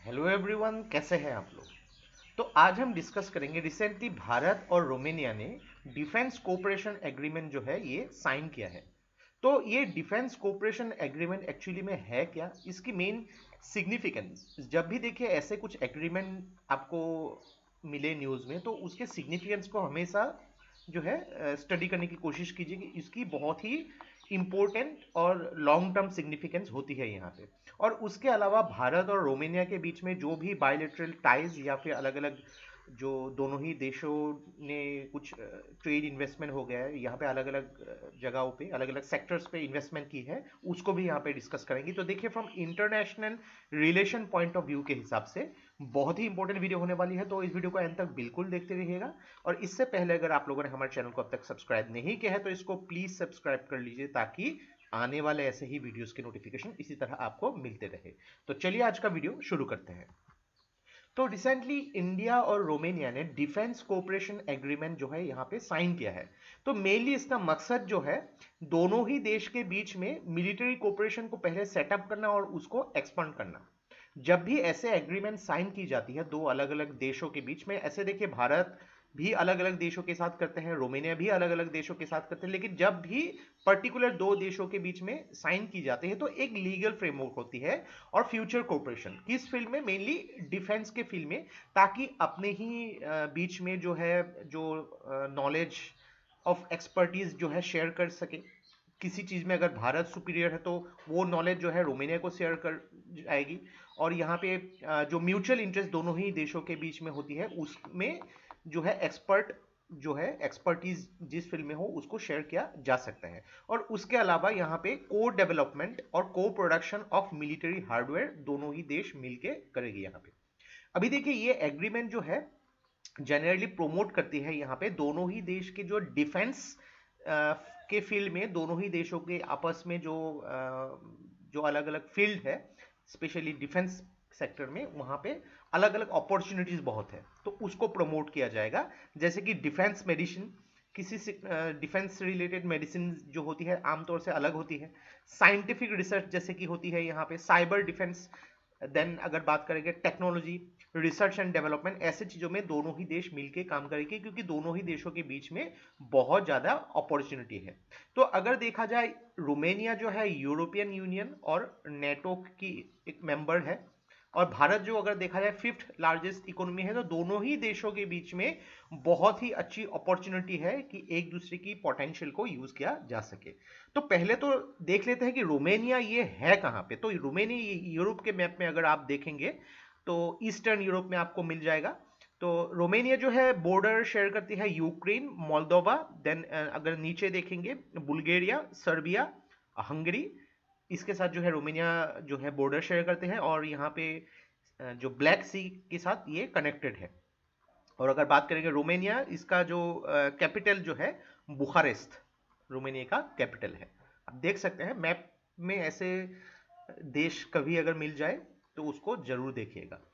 Hello everyone, कैसे हैं आप लोग। तो आज हम डिस्कस करेंगे, रिसेंटली भारत और रोमेनिया ने डिफेंस कोऑपरेशन एग्रीमेंट जो है ये साइन किया है। तो ये डिफेंस कोऑपरेशन एग्रीमेंट एक्चुअली में है क्या, इसकी मेन सिग्निफिकेंस। जब भी देखिए ऐसे कुछ एग्रीमेंट आपको मिले न्यूज़ में, तो उसके सिग्निफिकेंस को हमेशा जो है स्टडी करने की कोशिश कीजिए कि इसकी बहुत ही इम्पोर्टेंट और लॉन्ग टर्म सिग्निफिकेंस होती है यहाँ पे। और उसके अलावा भारत और रोमेनिया के बीच में जो भी बायलैटरल टाइज या फिर अलग अलग जो दोनों ही देशों ने कुछ ट्रेड इन्वेस्टमेंट हो गया है यहाँ पे, अलग अलग जगहों पे अलग अलग सेक्टर्स पे इन्वेस्टमेंट की है, उसको भी यहाँ पे डिस्कस करेंगे। तो देखिए, from international relation point of view के हिसाब से बहुत ही इंपॉर्टेंट वीडियो होने वाली है, तो इस वीडियो को एंड तक बिल्कुल देखते रहिएगा। और इससे पहले अगर आप लोगों ने हमारे चैनल को अब तक सब्सक्राइब नहीं किया है तो इसको प्लीज सब्सक्राइब कर लीजिए, ताकि आने वाले ऐसे ही वीडियोस के नोटिफिकेशन इसी तरह आपको मिलते रहे। तो चलिए आज का वीडियो शुरू करते हैं। तो रिसेंटली इंडिया और रोमेनिया ने डिफेंस कोऑपरेशन एग्रीमेंट जो है यहाँ पे साइन किया है। तो मेनली इसका मकसद जो है, दोनों ही देश के बीच में मिलिट्री कोऑपरेशन को पहले सेटअप करना और उसको एक्सपांड करना। जब भी ऐसे एग्रीमेंट साइन की जाती है दो अलग अलग देशों के बीच में, ऐसे देखिए भारत भी अलग अलग देशों के साथ करते हैं, रोमेनिया भी अलग अलग देशों के साथ करते हैं, लेकिन जब भी पर्टिकुलर दो देशों के बीच में साइन की जाती है तो एक लीगल फ्रेमवर्क होती है और फ्यूचर कोऑपरेशन किस फील्ड में, मेनली डिफेंस के फील्ड में, ताकि अपने ही बीच में जो है जो नॉलेज ऑफ एक्सपर्टीज जो है शेयर कर सके। किसी चीज में अगर भारत सुपीरियर है तो वो नॉलेज जो है रोमेनिया को शेयर कर जाएगी। और यहाँ पे जो म्यूचुअल इंटरेस्ट दोनों ही देशों के बीच में होती है, उसमें जो है एक्सपर्ट जो है एक्सपर्टीज जिस फील्ड में हो उसको शेयर किया जा सकता है। और उसके अलावा यहाँ पे को डेवलपमेंट और को प्रोडक्शन ऑफ मिलिट्री हार्डवेयर दोनों ही देश मिलके करेगी यहाँ पे। अभी देखिए, ये एग्रीमेंट जो है जनरली प्रोमोट करती है यहाँ पे दोनों ही देश के जो डिफेंस के फील्ड में, दोनों ही देशों के आपस में जो अलग अलग फील्ड है, स्पेशली डिफेंस सेक्टर में, वहां पे अलग अलग अपॉर्चुनिटीज बहुत है, तो उसको प्रमोट किया जाएगा। जैसे कि डिफेंस मेडिसिन, किसी से डिफेंस रिलेटेड मेडिसिन जो होती है आमतौर से अलग होती है। साइंटिफिक रिसर्च जैसे कि होती है यहाँ पे, साइबर डिफेंस। देन अगर बात करेंगे टेक्नोलॉजी, रिसर्च एंड डेवलपमेंट, ऐसे चीजों में दोनों ही देश मिलकर काम करेंगे, क्योंकि दोनों ही देशों के बीच में बहुत ज्यादा अपॉर्चुनिटी है। तो अगर देखा जाए, रोमेनिया जो है यूरोपियन यूनियन और नेटो की एक मेंबर है, और भारत जो अगर देखा जाए फिफ्थ लार्जेस्ट इकोनॉमी है, तो दोनों ही देशों के बीच में बहुत ही अच्छी अपॉर्चुनिटी है कि एक दूसरे की पोटेंशियल को यूज किया जा सके। तो पहले तो देख लेते हैं कि रोमेनिया ये है कहाँ पे। तो रोमेनिया यूरोप के मैप में अगर आप देखेंगे तो ईस्टर्न यूरोप में आपको मिल जाएगा। तो रोमेनिया जो है बॉर्डर शेयर करती है यूक्रेन, मोल्दोवा, देन अगर नीचे देखेंगे बुल्गारिया, सर्बिया, हंगरी, इसके साथ जो है रोमेनिया जो है बॉर्डर शेयर करते हैं। और यहाँ पे जो ब्लैक सी के साथ ये कनेक्टेड है। और अगर बात करेंगे रोमेनिया, इसका जो कैपिटल जो है बुखारेस्ट रोमेनिया का कैपिटल है। आप देख सकते हैं मैप में, ऐसे देश कभी अगर मिल जाए तो उसको जरूर देखिएगा।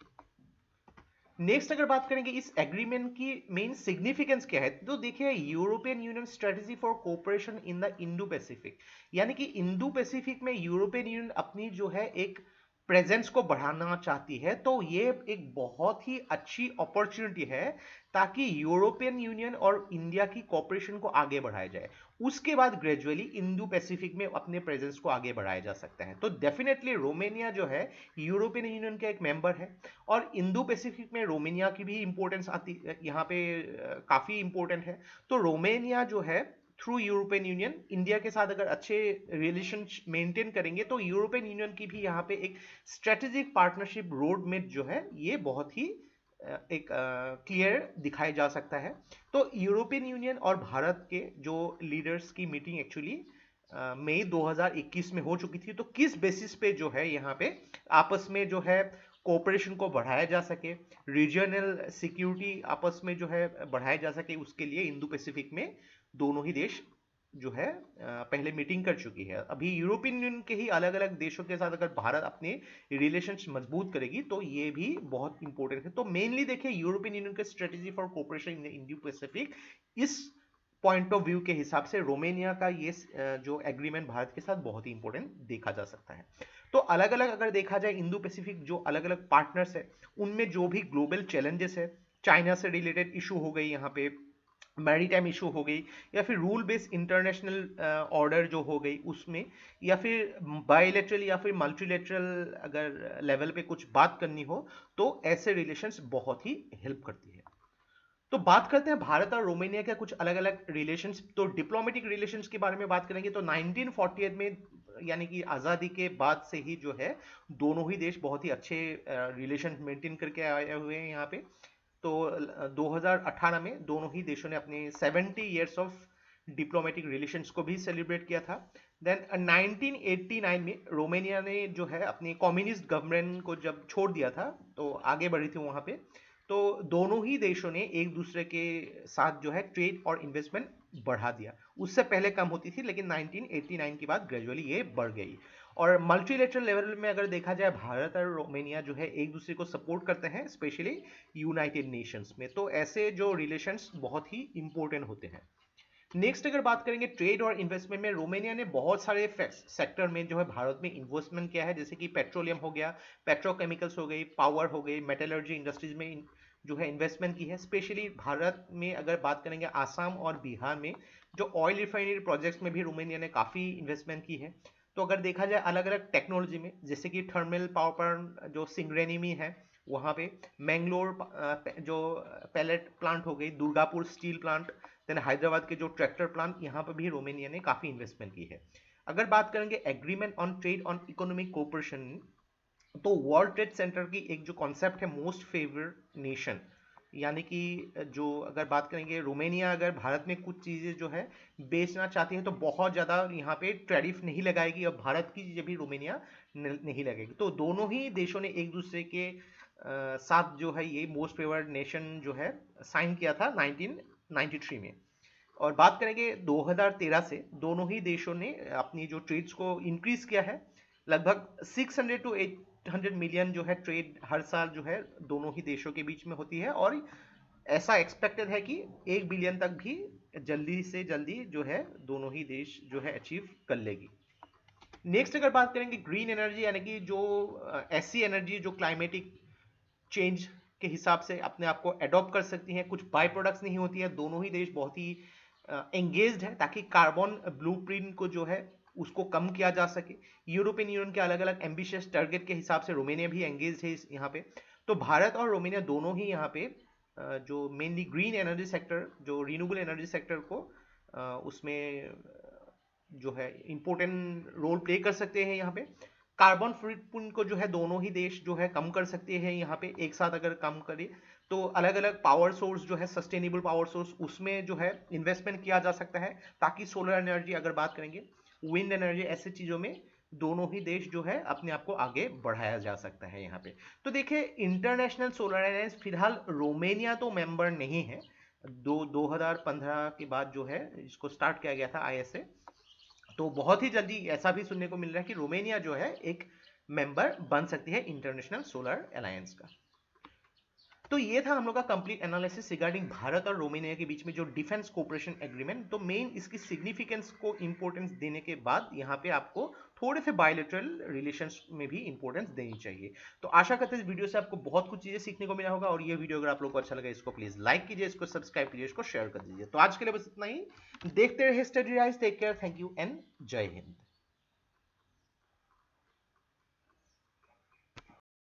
नेक्स्ट अगर बात करेंगे इस एग्रीमेंट की मेन सिग्निफिकेंस क्या है, तो देखिए European union strategy for cooperation in the Indo Pacific, यानी कि इंडो पैसिफिक में यूरोपियन यूनियन अपनी जो है एक प्रेजेंस को बढ़ाना चाहती है। तो ये एक बहुत ही अच्छी अपॉर्चुनिटी है, ताकि यूरोपियन यूनियन और इंडिया की कोऑपरेशन को आगे बढ़ाया जाए। उसके बाद ग्रेजुअली इंडो पैसिफिक में अपने प्रेजेंस को आगे बढ़ाया जा सकता है। तो डेफिनेटली रोमेनिया जो है यूरोपियन यूनियन का एक मेंबर है, और इंडो पैसिफिक में रोमेनिया की भी इंपॉर्टेंस आती यहाँ पे काफी इंपॉर्टेंट है। तो रोमेनिया जो है थ्रू यूरोपियन यूनियन इंडिया के साथ अगर अच्छे रिलेशन मेंटेन करेंगे, तो यूरोपियन यूनियन की भी यहाँ पे एक स्ट्रेटेजिक पार्टनरशिप रोड मैप जो है ये बहुत ही एक क्लियर दिखाया जा सकता है। तो यूरोपियन यूनियन और भारत के जो लीडर्स की मीटिंग एक्चुअली मई 2021 में हो चुकी थी। तो किस बेसिस पे जो है यहाँ पे आपस में जो है कोऑपरेशन को बढ़ाया जा सके, रीजनल सिक्योरिटी आपस में जो है बढ़ाया जा सके, उसके लिए इंडो पैसिफिक में दोनों ही देश जो है पहले मीटिंग कर चुकी है। अभी यूरोपियन यूनियन के ही अलग अलग देशों के साथ अगर भारत अपने रिलेशन मजबूत करेगी तो ये भी बहुत इंपॉर्टेंट है। तो मेनली देखिए यूरोपियन यूनियन का strategy for cooperation in Indo Pacific, इस पॉइंट ऑफ व्यू के हिसाब से रोमेनिया का ये जो एग्रीमेंट भारत के साथ बहुत ही इंपॉर्टेंट देखा जा सकता है। तो अलग अलग अगर देखा जाए इंडो पैसिफिक जो अलग अलग पार्टनर्स है, उनमें जो भी ग्लोबल चैलेंजेस है, चाइना से रिलेटेड इशू हो गई यहाँ पे, मैरीटाइम इशू हो गई, या फिर रूल बेस्ड इंटरनेशनल ऑर्डर जो हो गई उसमें, या फिर बायलैटरल या फिर मल्टीलैटरल अगर लेवल पे कुछ बात करनी हो, तो ऐसे रिलेशंस बहुत ही हेल्प करती है। तो बात करते हैं भारत और रोमानिया के कुछ अलग अलग रिलेशंस। तो डिप्लोमेटिक रिलेशंस के बारे में बात करेंगे तो 1948 में, यानी कि आज़ादी के बाद से ही जो है दोनों ही देश बहुत ही अच्छे रिलेशन मेंटेन करके आए हुए हैं यहाँ पे। तो 2018 में दोनों ही देशों ने अपने 70 इयर्स ऑफ डिप्लोमेटिक रिलेशंस को भी सेलिब्रेट किया था। देन 1989 में रोमानिया ने जो है अपनी कम्युनिस्ट गवर्नमेंट को जब छोड़ दिया था, तो आगे बढ़ी थी वहाँ पे। तो दोनों ही देशों ने एक दूसरे के साथ जो है ट्रेड और इन्वेस्टमेंट बढ़ा दिया। उससे पहले कम होती थी, लेकिन 1989 के बाद ग्रेजुअली ये बढ़ गई। और मल्टीलेटरल लेवल में अगर देखा जाए, भारत और रोमानिया जो है एक दूसरे को सपोर्ट करते हैं, स्पेशली यूनाइटेड नेशंस में। तो ऐसे जो रिलेशंस बहुत ही इंपॉर्टेंट होते हैं। नेक्स्ट अगर बात करेंगे ट्रेड और इन्वेस्टमेंट में, रोमानिया ने बहुत सारे सेक्टर में जो है भारत में इन्वेस्टमेंट किया है, जैसे कि पेट्रोलियम हो गया, पेट्रोकेमिकल्स हो गई, पावर हो गई, मेटलर्जी इंडस्ट्रीज में जो है इन्वेस्टमेंट की है। स्पेशली भारत में अगर बात करेंगे आसाम और बिहार में जो ऑयल रिफाइनरी प्रोजेक्ट्स में भी रोमानिया ने काफ़ी इन्वेस्टमेंट की है। तो अगर देखा जाए अलग अलग टेक्नोलॉजी में, जैसे कि थर्मल पावर प्लांट जो सिंगरेनी में है वहाँ पे, मैंगलोर जो पैलेट प्लांट हो गई, Durgapur steel plant, then Hyderabad के जो ट्रैक्टर प्लांट, यहाँ पर भी रोमानिया ने काफ़ी इन्वेस्टमेंट की है। अगर बात करेंगे agreement on trade on economic cooperation, तो वर्ल्ड ट्रेड सेंटर की एक जो कॉन्सेप्ट है मोस्ट फेवर्ड नेशन, यानी कि जो अगर बात करेंगे रोमानिया अगर भारत में कुछ चीज़ें जो है बेचना चाहती है तो बहुत ज़्यादा यहाँ पे टैरिफ नहीं लगाएगी, और भारत की चीज़ें भी रोमानिया नहीं लगेगी। तो दोनों ही देशों ने एक दूसरे के साथ जो है ये मोस्ट फेवर्ड नेशन जो है साइन किया था 1993 में। और बात करेंगे 2013 से दोनों ही देशों ने अपनी जो ट्रेड्स को इंक्रीज किया है। लगभग 600 टू 800 मिलियन जो है ट्रेड हर साल जो है दोनों ही देशों के बीच में होती है, और ऐसा एक्सपेक्टेड है कि 1 बिलियन तक भी जल्दी से जल्दी जो है दोनों ही देश जो है अचीव कर लेगी। नेक्स्ट अगर बात करेंगे ग्रीन एनर्जी, यानी कि जो ऐसी एनर्जी जो क्लाइमेटिक चेंज के हिसाब से अपने आप को अडॉप्ट कर सकती हैं, कुछ बाय प्रोडक्ट्स नहीं होती है। दोनों ही देश बहुत ही एंगेज्ड है ताकि कार्बन ब्लूप्रिंट को जो है उसको कम किया जा सके। यूरोपियन यूनियन के अलग अलग एम्बिशियस टारगेट के हिसाब से रोमानिया भी एंगेज है यहाँ पे। तो भारत और रोमानिया दोनों ही यहाँ पे जो मेनली ग्रीन एनर्जी सेक्टर, जो रिन्यूएबल एनर्जी सेक्टर को उसमें जो है इंपॉर्टेंट रोल प्ले कर सकते हैं। यहाँ पे कार्बन फुटप्रिंट को जो है दोनों ही देश जो है कम कर सकते हैं। यहाँ पे एक साथ अगर कम करें तो अलग अलग पावर सोर्स जो है सस्टेनेबल पावर सोर्स, उसमें जो है इन्वेस्टमेंट किया जा सकता है, ताकि सोलर एनर्जी अगर बात करेंगे, विंड एनर्जी, ऐसी चीज़ों में दोनों ही देश जो है अपने आप को आगे बढ़ाया जा सकता है यहाँ पे। तो देखिए इंटरनेशनल सोलर अलायंस फिलहाल रोमानिया तो मेंबर नहीं है, 2015 के बाद जो है इसको स्टार्ट किया गया था ISA। तो बहुत ही जल्दी ऐसा भी सुनने को मिल रहा है कि रोमानिया जो है एक मेंबर बन सकती है इंटरनेशनल सोलर अलायंस का। तो ये था हम लोग का कंप्लीट एनालिसिस रिगार्डिंग भारत और रोमानिया के बीच में जो डिफेंस कोऑपरेशन एग्रीमेंट। तो मेन इसकी सिग्निफिकेंस को इंपॉर्टेंस देने के बाद यहाँ पे आपको थोड़े से बायलैटरल रिलेशंस में भी इंपॉर्टेंस देनी चाहिए। तो आशा करते हैं इस वीडियो से आपको बहुत कुछ चीजें सीखने को मिला होगा, और ये वीडियो अगर आप लोग को अच्छा लगा इसको प्लीज लाइक कीजिए, इसको सब्सक्राइब कीजिए, इसको शेयर कर दीजिए। तो आज के लिए बस इतना ही। देखते रहिए study rise, take care, thank you and Jai Hind.